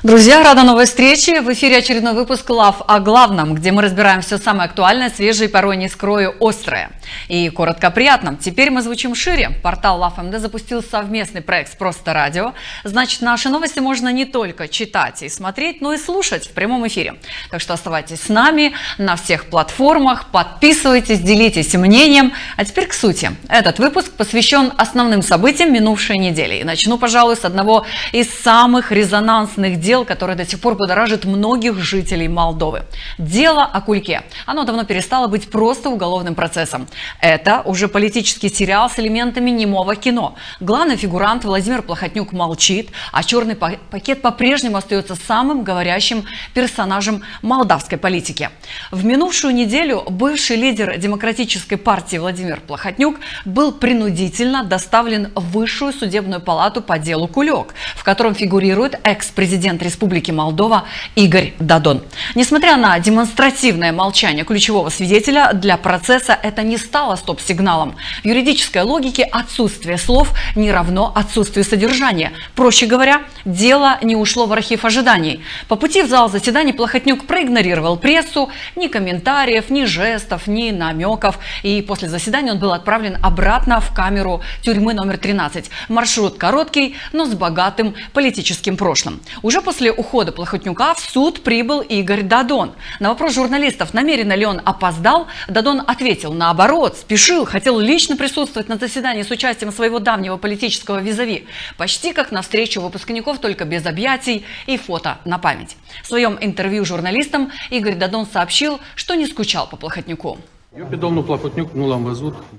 Друзья, рада новой встрече. В эфире очередной выпуск «Лав о главном», где мы разбираем все самое актуальное, свежее и порой не скрою острое. И коротко о приятном. Теперь мы звучим шире. Портал LoveMD запустил совместный проект с «Просто радио». Значит, наши новости можно не только читать и смотреть, но и слушать в прямом эфире. Так что оставайтесь с нами на всех платформах, подписывайтесь, делитесь мнением. А теперь к сути. Этот выпуск посвящен основным событиям минувшей недели. И начну, пожалуй, с одного из самых резонансных дел, которое до сих пор будоражит многих жителей Молдовы. Дело о Кульке. Оно давно перестало быть просто уголовным процессом. Это уже политический сериал с элементами немого кино. Главный фигурант Владимир Плохотнюк молчит, а черный пакет по-прежнему остается самым говорящим персонажем молдавской политики. В минувшую неделю бывший лидер Демократической партии Владимир Плохотнюк был принудительно доставлен в Высшую судебную палату по делу Кулек, в котором фигурирует экс-президент Республики Молдова Игорь Дадон. Несмотря на демонстративное молчание ключевого свидетеля, для процесса это не стало стоп-сигналом. В юридической логике отсутствие слов не равно отсутствию содержания. Проще говоря, дело не ушло в архив ожиданий. По пути в зал заседаний Плохотнюк проигнорировал прессу, ни комментариев, ни жестов, ни намеков. И после заседания он был отправлен обратно в камеру тюрьмы номер 13. Маршрут короткий, но с богатым политическим прошлым. Уже после ухода Плохотнюка в суд прибыл Игорь Дадон. На вопрос журналистов, намеренно ли он опоздал, Дадон ответил: наоборот, спешил, хотел лично присутствовать на заседании с участием своего давнего политического визави. Почти как на встречу выпускников, только без объятий и фото на память. В своем интервью журналистам Игорь Дадон сообщил, что не скучал по Плохотнюку.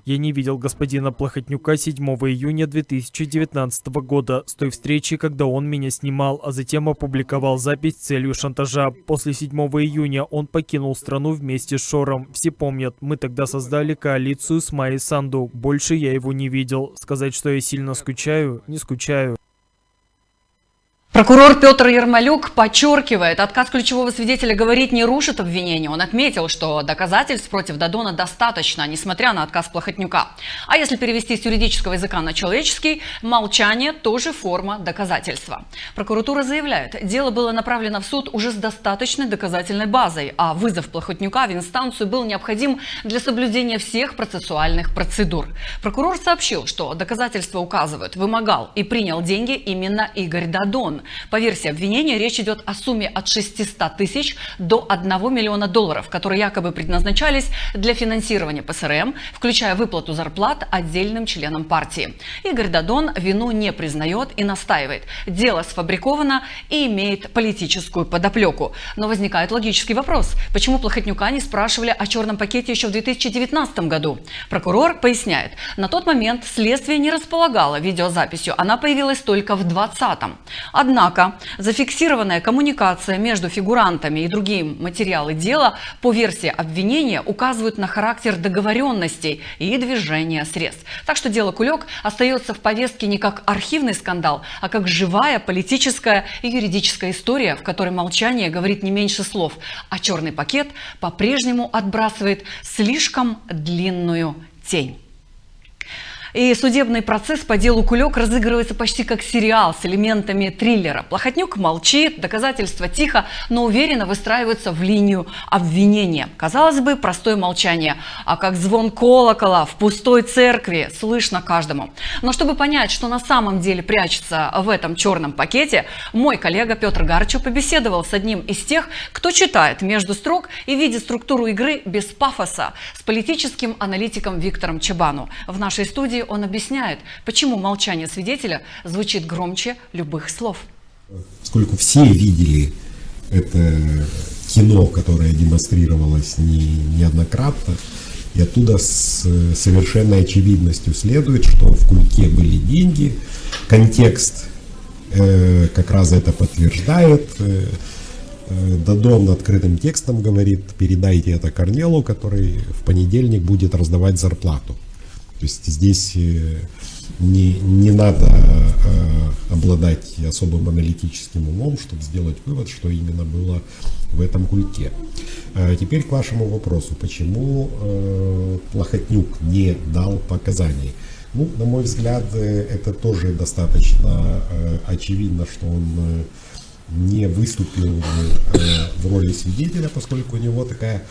Я не видел господина Плохотнюка 7 июня 2019 года, с той встречи, когда он меня снимал, а затем опубликовал запись с целью шантажа. После 7 июня он покинул страну вместе с Шором. Все помнят, мы тогда создали коалицию с Майей Санду. Больше я его не видел. Сказать, что я сильно скучаю, не скучаю. Прокурор Петр Ермолюк подчеркивает, отказ ключевого свидетеля говорить не рушит обвинение. Он отметил, что доказательств против Дадона достаточно, несмотря на отказ Плохотнюка. А если перевести с юридического языка на человеческий, молчание тоже форма доказательства. Прокуратура заявляет, дело было направлено в суд уже с достаточной доказательной базой, а вызов Плохотнюка в инстанцию был необходим для соблюдения всех процессуальных процедур. Прокурор сообщил, что доказательства указывают, вымогал и принял деньги именно Игорь Дадон. По версии обвинения, речь идет о сумме от 600 тысяч до 1 миллиона долларов, которые якобы предназначались для финансирования ПСРМ, включая выплату зарплат отдельным членам партии. Игорь Дадон вину не признает и настаивает. Дело сфабриковано и имеет политическую подоплеку. Но возникает логический вопрос. Почему Плохотнюка не спрашивали о черном пакете еще в 2019 году? Прокурор поясняет. На тот момент следствие не располагало видеозаписью. Она появилась только в 2020-м. Однако зафиксированная коммуникация между фигурантами и другие материалы дела по версии обвинения указывают на характер договоренностей и движения средств. Так что дело Кулек остается в повестке не как архивный скандал, а как живая политическая и юридическая история, в которой молчание говорит не меньше слов, а черный пакет по-прежнему отбрасывает слишком длинную тень. И судебный процесс по делу Кулек разыгрывается почти как сериал с элементами триллера. Плохотнюк молчит, доказательства тихо, но уверенно выстраиваются в линию обвинения. Казалось бы, простое молчание, а как звон колокола в пустой церкви слышно каждому. Но чтобы понять, что на самом деле прячется в этом черном пакете, мой коллега Петр Гарчу побеседовал с одним из тех, кто читает между строк и видит структуру игры без пафоса, с политическим аналитиком Виктором Чабану. В нашей студии он объясняет, почему молчание свидетеля звучит громче любых слов. Поскольку все видели это кино, которое демонстрировалось неоднократно, и оттуда с совершенной очевидностью следует, что в Кульке были деньги, контекст как раз это подтверждает. Дадон открытым текстом говорит: передайте это Корнелу, который в понедельник будет раздавать зарплату. То есть здесь не надо обладать особым аналитическим умом, чтобы сделать вывод, что именно было в этом Кульке. Теперь к вашему вопросу, почему Плохотнюк не дал показаний. Ну, на мой взгляд, это тоже достаточно очевидно, что он не выступил в роли свидетеля, поскольку у него такая,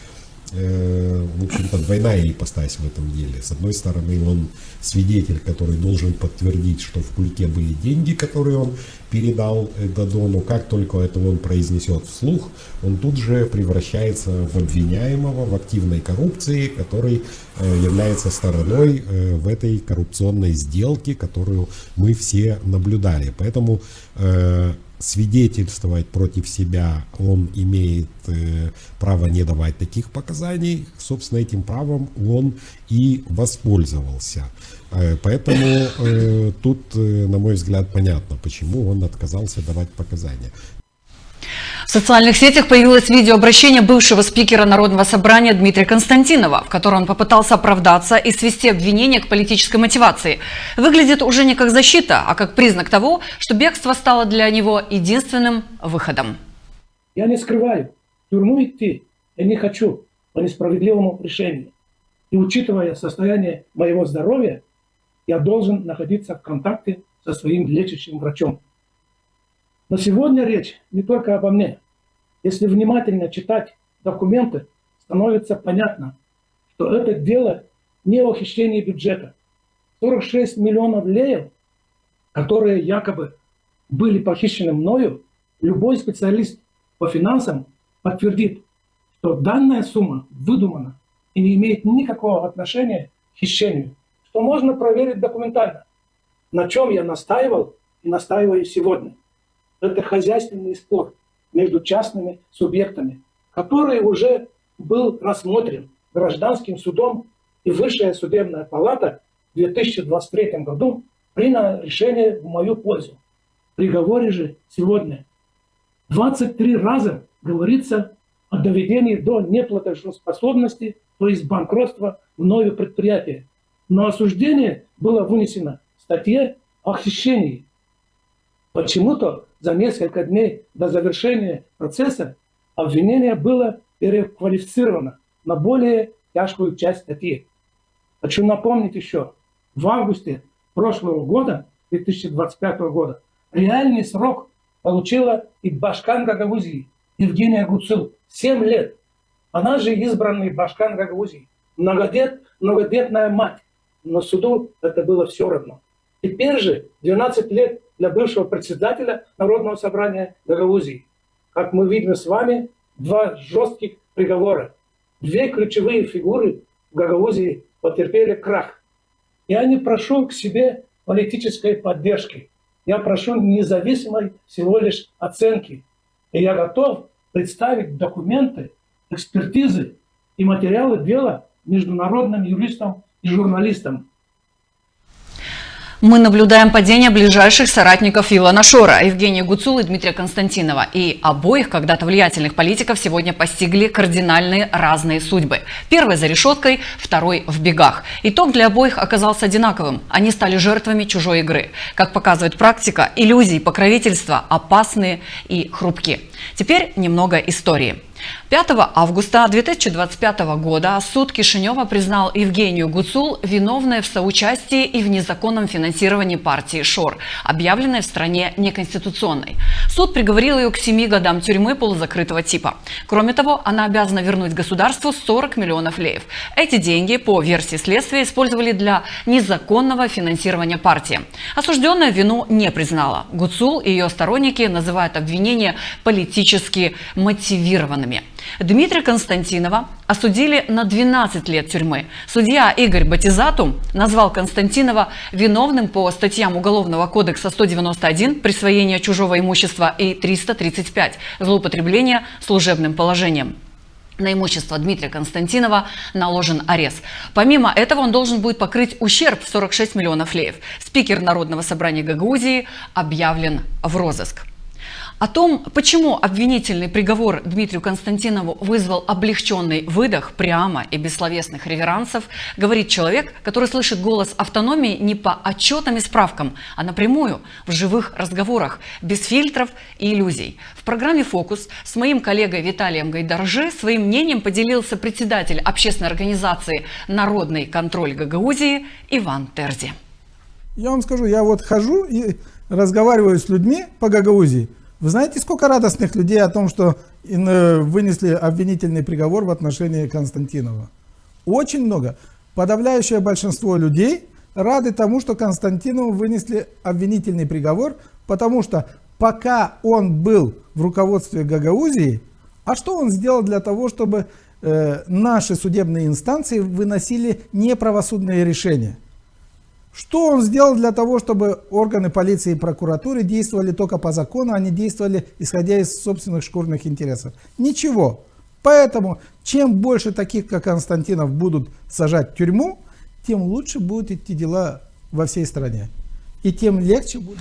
в общем-то, двойная ипостась в этом деле. С одной стороны, он свидетель, который должен подтвердить, что в кульке были деньги, которые он передал Дадону. Как только это он произнесет вслух, он тут же превращается в обвиняемого в активной коррупции, который является стороной в этой коррупционной сделке, которую мы все наблюдали. Поэтому свидетельствовать против себя он имеет право не давать таких показаний. Собственно, этим правом он и воспользовался. Поэтому тут, на мой взгляд, понятно, почему он отказался давать показания. В социальных сетях появилось видеообращение бывшего спикера Народного собрания Дмитрия Константинова, в котором он попытался оправдаться и свести обвинение к политической мотивации. Выглядит уже не как защита, а как признак того, что бегство стало для него единственным выходом. Я не скрываю, в тюрьму идти я не хочу по несправедливому решению. И учитывая состояние моего здоровья, я должен находиться в контакте со своим лечащим врачом. Но сегодня речь не только обо мне. Если внимательно читать документы, становится понятно, что это дело не о хищении бюджета. 46 миллионов леев, которые якобы были похищены мною, любой специалист по финансам подтвердит, что данная сумма выдумана и не имеет никакого отношения к хищению, что можно проверить документально, на чем я настаивал и настаиваю сегодня. Это хозяйственный спор между частными субъектами, который уже был рассмотрен гражданским судом, и Высшая судебная палата в 2023 году приняла решение в мою пользу. В приговоре же сегодня 23 раза говорится о доведении до неплатежеспособности, то есть банкротства мною предприятия. Но осуждение было вынесено в статье о хищении. Почему-то за несколько дней до завершения процесса обвинение было переквалифицировано на более тяжкую часть статьи. Хочу напомнить еще, в августе прошлого года, 2025 года, реальный срок получила и Башкан Гагаузии Евгения Гуцул 7 лет. Она же избранный Башкан Гагаузии, многодетная мать, но суду это было все равно. Теперь же 12 лет для бывшего председателя Народного собрания Гагаузии. Как мы видим с вами, 2 жестких приговора. 2 ключевые фигуры в Гагаузии потерпели крах. Я не прошу к себе политической поддержки. Я прошу независимой всего лишь оценки. И я готов представить документы, экспертизы и материалы дела международным юристам и журналистам. Мы наблюдаем падение ближайших соратников Илона Шора, Евгения Гуцула и Дмитрия Константинова. И обоих когда-то влиятельных политиков сегодня постигли кардинальные разные судьбы. Первый за решеткой, второй в бегах. Итог для обоих оказался одинаковым. Они стали жертвами чужой игры. Как показывает практика, иллюзии покровительства опасные и хрупкие. Теперь немного истории. 5 августа 2025 года суд Кишинева признал Евгению Гуцул виновной в соучастии и в незаконном финансировании партии ШОР, объявленной в стране неконституционной. Суд приговорил ее к 7 годам тюрьмы полузакрытого типа. Кроме того, она обязана вернуть государству 40 миллионов леев. Эти деньги, по версии следствия, использовали для незаконного финансирования партии. Осужденная вину не признала. Гуцул и ее сторонники называют обвинения политически мотивированными. Дмитрия Константинова осудили на 12 лет тюрьмы. Судья Игорь Батизату назвал Константинова виновным по статьям Уголовного кодекса 191 «Присвоение чужого имущества» и 335 «Злоупотребление служебным положением». На имущество Дмитрия Константинова наложен арест. Помимо этого, он должен будет покрыть ущерб в 46 миллионов леев. Спикер Народного собрания Гагаузии объявлен в розыск. О том, почему обвинительный приговор Дмитрию Константинову вызвал облегченный выдох прямо и без словесных реверансов, говорит человек, который слышит голос автономии не по отчетам и справкам, а напрямую, в живых разговорах, без фильтров и иллюзий. В программе «Фокус» с моим коллегой Виталием Гайдаржи своим мнением поделился председатель общественной организации «Народный контроль Гагаузии» Иван Терзи. Я вам скажу, я вот хожу и разговариваю с людьми по Гагаузии. Вы знаете, сколько радостных людей о том, что вынесли обвинительный приговор в отношении Константинова? Очень много. Подавляющее большинство людей рады тому, что Константинову вынесли обвинительный приговор, потому что пока он был в руководстве Гагаузии, а что он сделал для того, чтобы наши судебные инстанции выносили неправосудные решения? Что он сделал для того, чтобы органы полиции и прокуратуры действовали только по закону, а не действовали исходя из собственных шкурных интересов? Ничего. Поэтому, чем больше таких, как Константинов, будут сажать в тюрьму, тем лучше будут идти дела во всей стране. И тем легче будет.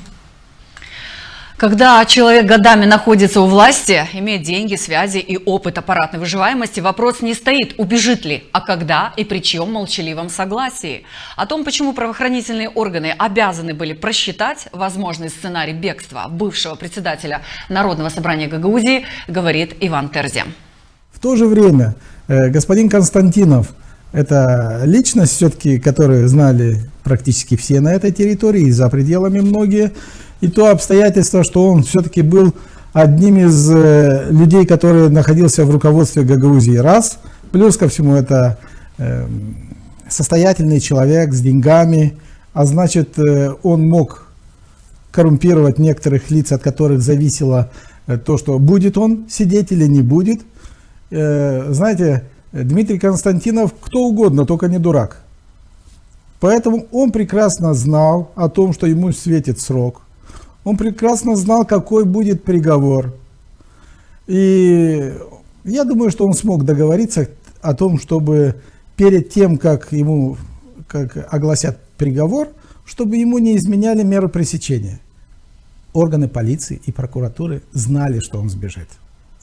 Когда человек годами находится у власти, имеет деньги, связи и опыт аппаратной выживаемости, вопрос не стоит, убежит ли, а когда и при чьем молчаливом согласии. О том, почему правоохранительные органы обязаны были просчитать возможный сценарий бегства бывшего председателя Народного собрания Гагаузии, говорит Иван Терзи. В то же время господин Константинов – это личность, все-таки, которую знали практически все на этой территории и за пределами многие. И то обстоятельство, что он все-таки был одним из людей, который находился в руководстве Гагаузии, раз. Плюс ко всему это состоятельный человек с деньгами, а значит он мог коррумпировать некоторых лиц, от которых зависело то, что будет он сидеть или не будет. Знаете, Дмитрий Константинов кто угодно, только не дурак. Поэтому он прекрасно знал о том, что ему светит срок. Он прекрасно знал, какой будет приговор. И я думаю, что он смог договориться о том, чтобы перед тем, как огласят приговор, чтобы ему не изменяли меру пресечения. Органы полиции и прокуратуры знали, что он сбежит.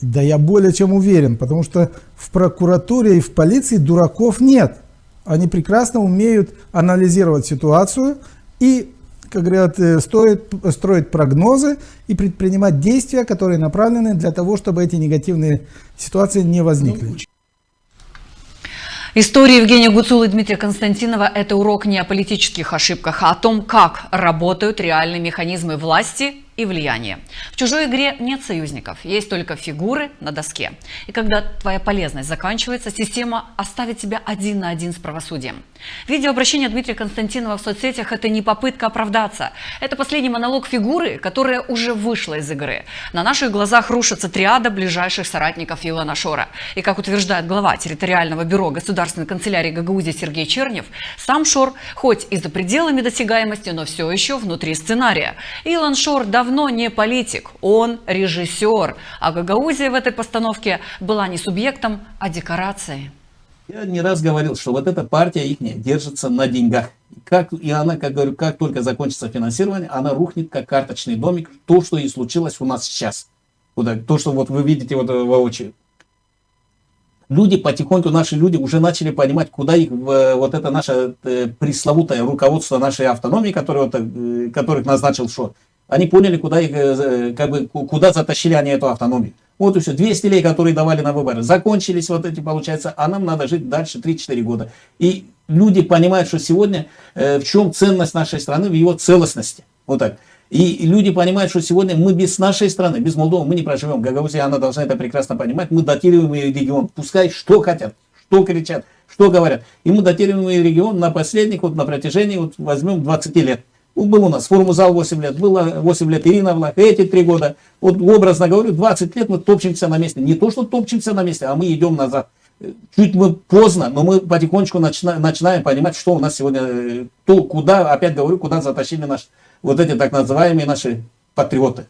Да я более чем уверен, потому что в прокуратуре и в полиции дураков нет. Они прекрасно умеют анализировать ситуацию и, как говорят, строить прогнозы и предпринимать действия, которые направлены для того, чтобы эти негативные ситуации не возникли. История Евгения Гуцула и Дмитрия Константинова – это урок не о политических ошибках, а о том, как работают реальные механизмы власти и влияния. В чужой игре нет союзников, есть только фигуры на доске. И когда твоя полезность заканчивается, система оставит тебя один на один с правосудием. Видеообращение Дмитрия Константинова в соцсетях – это не попытка оправдаться. Это последний монолог фигуры, которая уже вышла из игры. На наших глазах рушится триада ближайших соратников Илона Шора. И, как утверждает глава территориального бюро Государственной канцелярии Гагаузии Сергей Чернев, сам Шор хоть и за пределами досягаемости, но все еще внутри сценария. Илон Шор давно не политик, он режиссер. А Гагаузия в этой постановке была не субъектом, а декорацией. Я не раз говорил, что вот эта партия их держится на деньгах. И она, как говорю, как только закончится финансирование, она рухнет как карточный домик. То, что и случилось у нас сейчас. То, что вот вы видите вот воочию. Люди потихоньку, наши люди уже начали понимать, куда их, вот это наше пресловутое руководство нашей автономии, которых назначил Шор. Они поняли, куда их, куда затащили они эту автономию. Вот и все. 200 лей, которые давали на выборы, закончились вот эти, получается, а нам надо жить дальше 3-4 года. И люди понимают, что сегодня в чем ценность нашей страны, в ее целостности. Вот так. И люди понимают, что сегодня мы без нашей страны, без Молдовы, мы не проживем. Гагаузия, она должна это прекрасно понимать. Мы датируем ее регион. Пускай что хотят, что кричат, что говорят. И мы датируем ее регион на последних, вот на протяжении, вот возьмем 20 лет. Был у нас Формузал 8 лет, было 8 лет Ирина Влах, эти 3 года. Вот образно говорю, 20 лет мы топчемся на месте. Не то, что топчемся на месте, а мы идем назад. Чуть мы поздно, но мы потихонечку начинаем понимать, что у нас сегодня, куда, опять говорю, куда затащили наши, вот эти так называемые наши патриоты.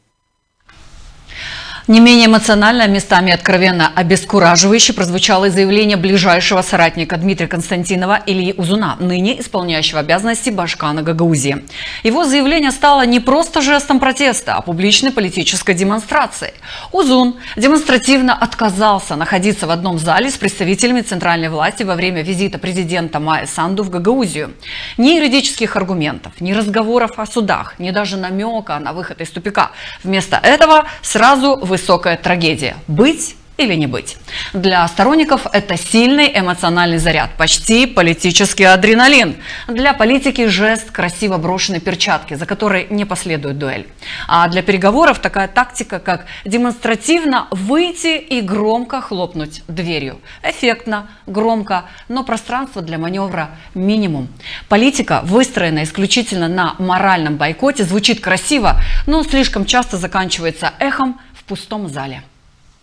Не менее эмоционально, местами откровенно обескураживающе прозвучало и заявление ближайшего соратника Дмитрия Константинова Ильи Узуна, ныне исполняющего обязанности башкана Гагаузии. Его заявление стало не просто жестом протеста, а публичной политической демонстрацией. Узун демонстративно отказался находиться в одном зале с представителями центральной власти во время визита президента Майи Санду в Гагаузию. Ни юридических аргументов, ни разговоров о судах, ни даже намека на выход из тупика. Вместо этого сразу высокая трагедия – быть или не быть. Для сторонников это сильный эмоциональный заряд, почти политический адреналин. Для политики жест красиво брошенной перчатки, за которой не последует дуэль. А для переговоров такая тактика, как демонстративно выйти и громко хлопнуть дверью. Эффектно, громко, но пространство для маневра минимум. Политика, выстроенная исключительно на моральном бойкоте, звучит красиво, но слишком часто заканчивается эхом в пустом зале.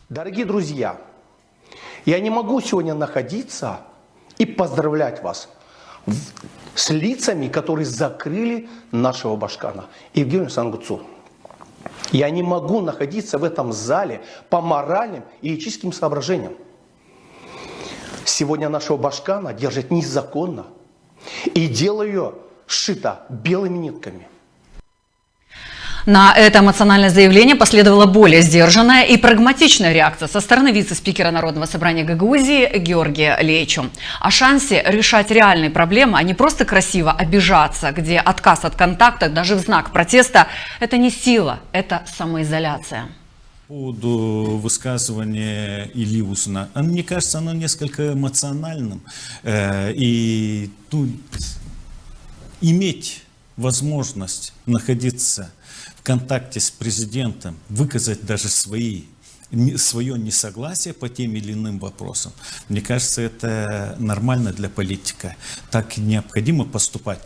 Дорогие друзья, я не могу сегодня находиться и поздравлять вас с лицами, которые закрыли нашего Башкана, Евгения Сангутсу. Я не могу находиться в этом зале по моральным и этическим соображениям. Сегодня нашего Башкана держат незаконно, и дело ее сшито белыми нитками. На это эмоциональное заявление последовала более сдержанная и прагматичная реакция со стороны вице-спикера Народного собрания Гагаузии Георгия Лейчу. О шансе решать реальные проблемы, а не просто красиво обижаться, где отказ от контакта даже в знак протеста – это не сила, это самоизоляция. По поводу высказывания Ильи Усуна, мне кажется, оно несколько эмоциональным. И иметь возможность находиться в контакте с президентом, выказать даже свое несогласие по тем или иным вопросам, мне кажется, это нормально для политика. Так необходимо поступать.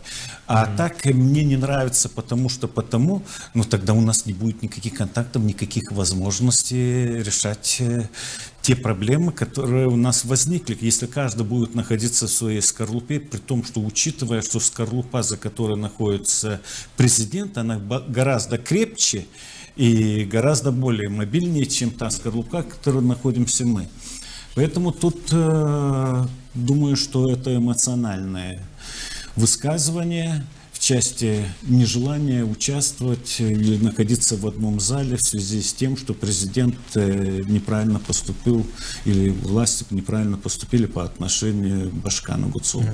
А так мне не нравится, потому, ну тогда у нас не будет никаких контактов, никаких возможностей решать те проблемы, которые у нас возникли. Если каждый будет находиться в своей скорлупе, при том, что учитывая, что скорлупа, за которой находится президент, она гораздо крепче и гораздо более мобильнее, чем та скорлупа, в которой находимся мы. Поэтому тут думаю, что это эмоциональное высказывание в части нежелания участвовать или находиться в одном зале в связи с тем, что президент неправильно поступил или власти неправильно поступили по отношению к Башкану Гуцулу.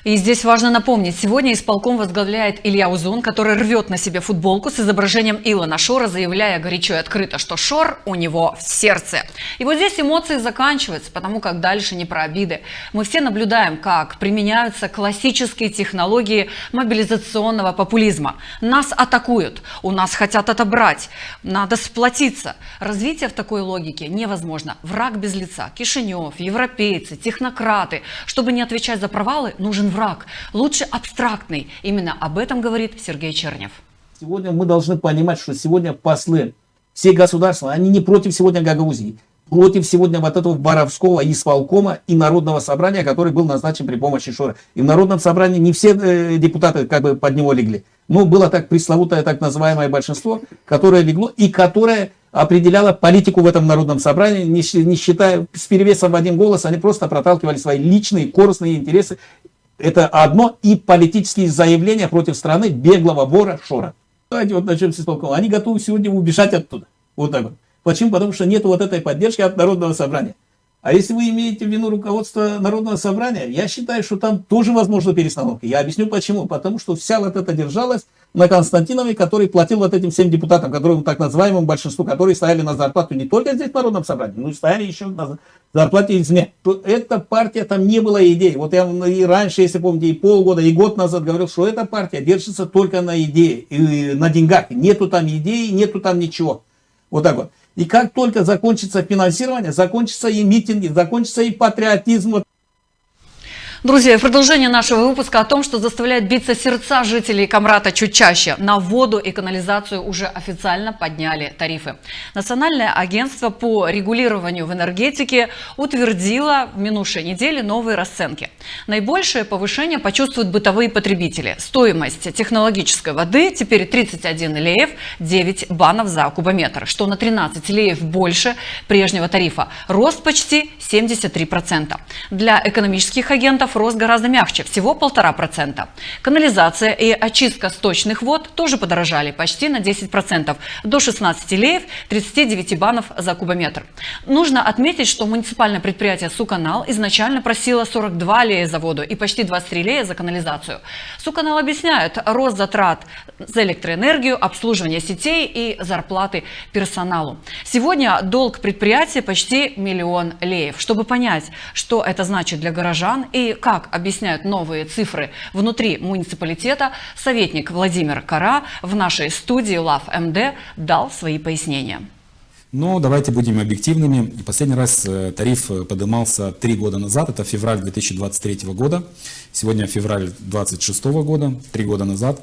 И здесь важно напомнить, сегодня исполком возглавляет Илья Узун, который рвет на себе футболку с изображением Илона Шора, заявляя горячо и открыто, что Шор у него в сердце. И вот здесь эмоции заканчиваются, потому как дальше не про обиды. Мы все наблюдаем, как применяются классические технологии мобилизационного популизма. Нас атакуют, у нас хотят отобрать, надо сплотиться. Развитие в такой логике невозможно. Враг без лица, Кишинев, европейцы, технократы. Чтобы не отвечать за провалы, нужен враг, лучше абстрактный. Именно об этом говорит Сергей Чернев. Сегодня мы должны понимать, что сегодня послы, все государства, они не против сегодня Гагаузии, против сегодня вот этого Боровского исполкома и Народного собрания, который был назначен при помощи Шора. И в Народном собрании не все депутаты как бы под него легли. Но было так пресловутое так называемое большинство, которое легло и которое определяло политику в этом Народном собрании, не считая с перевесом в один голос, они просто проталкивали свои личные корыстные интересы. Это одно, и политические заявления против страны беглого вора Шора. Давайте вот начнем с исполкома. Они готовы сегодня убежать оттуда. Вот так вот. Почему? Потому что нет вот этой поддержки от Народного собрания. А если вы имеете в виду руководство Народного собрания, я считаю, что там тоже возможны перестановки. Я объясню почему. Потому что вся вот это держалась на Константинове, который платил вот этим всем депутатам, которым так называемому большинству, которые стояли на зарплату не только здесь в Народном собрании, но и стояли еще на зарплате извне. Эта партия, там не было идей. Вот я и раньше, если помните, и полгода, и год назад говорил, что эта партия держится только на идее, и на деньгах. Нету там идеи, нету там ничего. Вот так вот. И как только закончится финансирование, закончится и митинги, закончится и патриотизм. Друзья, в продолжение нашего выпуска о том, что заставляет биться сердца жителей Камрата чуть чаще. На воду и канализацию уже официально подняли тарифы. Национальное агентство по регулированию в энергетике утвердило в минувшей неделе новые расценки. Наибольшее повышение почувствуют бытовые потребители. Стоимость технологической воды теперь 31 леев 9 банов за кубометр, что на 13 леев больше прежнего тарифа. Рост почти 73%. Для экономических агентов тарифов рос гораздо мягче, всего 1,5%. Канализация и очистка сточных вод тоже подорожали почти на 10%, до 16 леев 39 банов за кубометр. Нужно отметить, что муниципальное предприятие «Суканал» изначально просило 42 лея за воду и почти 23 лея за канализацию. «Суканал» объясняет рост затрат за электроэнергию, обслуживание сетей и зарплаты персоналу. Сегодня долг предприятия почти 1 миллион леев. Чтобы понять, что это значит для горожан и как объясняют новые цифры внутри муниципалитета, советник Владимир Кара в нашей студии Лав МД дал свои пояснения. Но давайте будем объективными. Последний раз тариф поднимался 3 года назад, это февраль 2023 года. Сегодня февраль 2026 года, 3 года назад.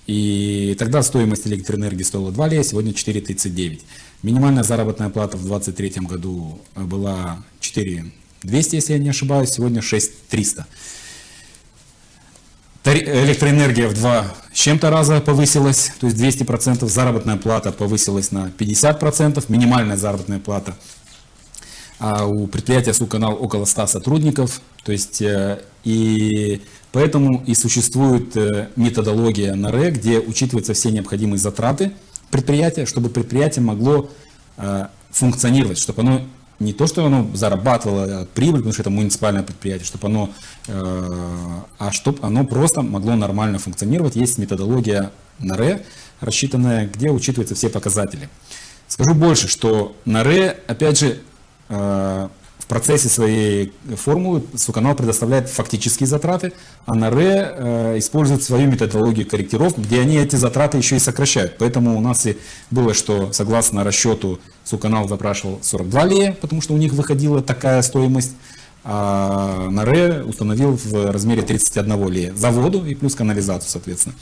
И тогда стоимость электроэнергии стоила 2 лея, сегодня 4,39. Минимальная заработная плата в 2023 году была 4,200, если я не ошибаюсь, сегодня 6,300. Электроэнергия в 2 с чем-то раза повысилась, то есть 200%, заработная плата повысилась на 50%, минимальная заработная плата. А у предприятия «Суканал» около 100 сотрудников, то есть и поэтому и существует методология НАРЭ, где учитываются все необходимые затраты предприятия, чтобы предприятие могло функционировать, чтобы оно не то, что оно зарабатывало прибыль, потому что это муниципальное предприятие, чтобы оно просто могло нормально функционировать. Есть методология НАРЭ, рассчитанная, где учитываются все показатели. Скажу больше, что НАРЭ, опять же, в процессе своей формулы «Суканал» предоставляет фактические затраты, а НАРЭ использует свою методологию корректировки, где они эти затраты еще и сокращают. Поэтому у нас и было, что согласно расчету «Суканал» запрашивал 42 лея, потому что у них выходила такая стоимость, а НАРЭ установил в размере 31 лея за воду и плюс канализацию, соответственно.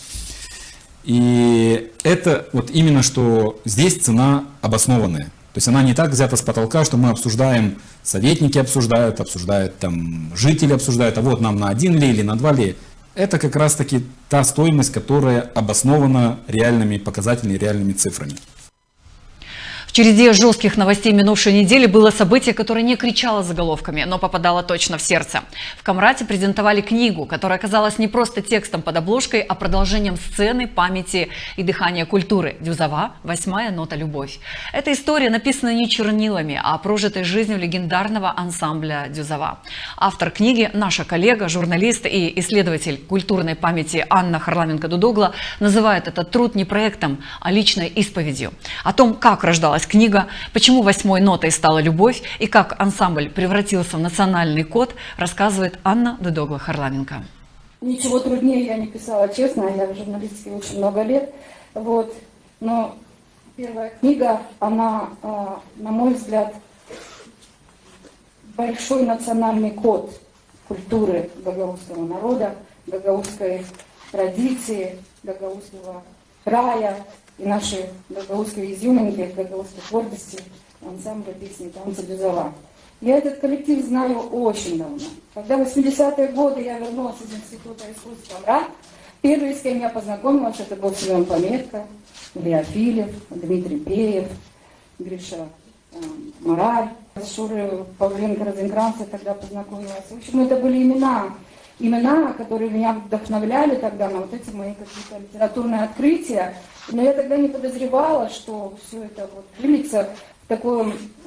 И это вот именно, что здесь цена обоснованная. То есть она не так взята с потолка, что мы обсуждаем, советники обсуждают там жители обсуждают, а вот нам на 1 лей или на 2 лея. Это как раз таки та стоимость, которая обоснована реальными показателями, реальными цифрами. В череде жестких новостей минувшей недели было событие, которое не кричало заголовками, но попадало точно в сердце. В Камрате презентовали книгу, которая оказалась не просто текстом под обложкой, а продолжением сцены, памяти и дыхания культуры. Дюзова «Восьмая нота. Любовь». Эта история написана не чернилами, а прожитой жизнью легендарного ансамбля Дюзова. Автор книги, наша коллега, журналист и исследователь культурной памяти Анна Харламенко-Дудогла, называет этот труд не проектом, а личной исповедью. О том, как рождалась книга, почему 8-й нотой стала любовь и как ансамбль превратился в национальный код, рассказывает Анна Дудогла-Харламенко. Ничего труднее я не писала, честно, я в журналистике очень много лет, вот. Но первая книга, она, на мой взгляд, большой национальный код культуры гагаузского народа, гагаузской традиции, гагаузского края и нашей гагаузской изюминки, гагаузской гордости, ансамбля песни танца Дюзова. Я этот коллектив знаю очень давно. Когда в 80-е годы я вернулась из Института искусств Камрат, первый, с кем я познакомилась, это был Семен Пометко, Илья Филев, Дмитрий Пеев, Гриша Мораль, с Шурой Павленко-Розенкранцем тогда познакомилась. В общем, это были имена, которые меня вдохновляли тогда на вот эти мои какие-то литературные открытия. Но я тогда не подозревала, что все это вот выльется в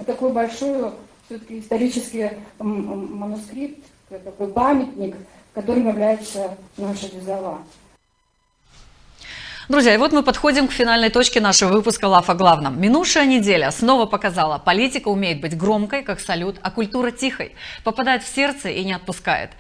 такой большой все-таки исторический манускрипт, такой памятник, которым является наша Дюзова. Друзья, и вот мы подходим к финальной точке нашего выпуска «Лав о главном». Минувшая неделя снова показала, политика умеет быть громкой, как салют, а культура тихой, попадает в сердце и не отпускает.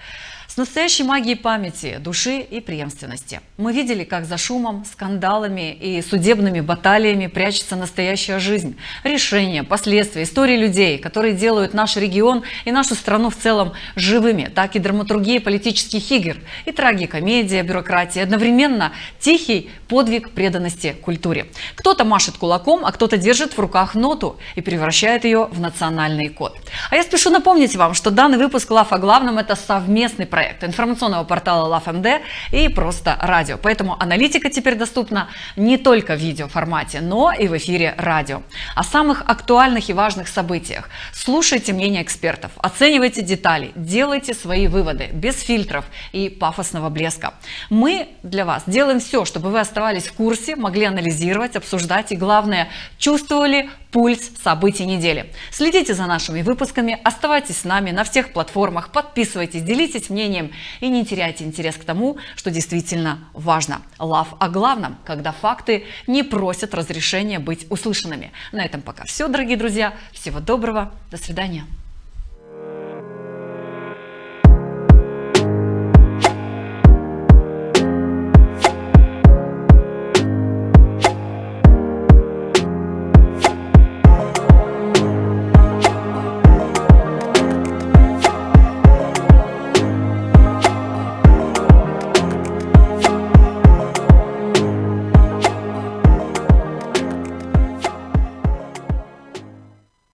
С настоящей магией памяти, души и преемственности. Мы видели, как за шумом, скандалами и судебными баталиями прячется настоящая жизнь. Решения, последствия, истории людей, которые делают наш регион и нашу страну в целом живыми. Так и драматургия политических игр, и трагикомедия, бюрократия. Одновременно тихий подвиг преданности культуре. Кто-то машет кулаком, а кто-то держит в руках ноту и превращает ее в национальный код. А я спешу напомнить вам, что данный выпуск «Лав о главном» – это совместный проект проект информационного портала LoveMD и просто радио. Поэтому аналитика теперь доступна не только в видеоформате, но и в эфире радио. О самых актуальных и важных событиях. Слушайте мнение экспертов, оценивайте детали, делайте свои выводы без фильтров и пафосного блеска. Мы для вас делаем все, чтобы вы оставались в курсе, могли анализировать, обсуждать и, главное, чувствовали пульс событий недели. Следите за нашими выпусками, оставайтесь с нами на всех платформах, подписывайтесь, делитесь мнением и не теряйте интерес к тому, что действительно важно. Лав о главном, когда факты не просят разрешения быть услышанными. На этом пока все, дорогие друзья. Всего доброго. До свидания.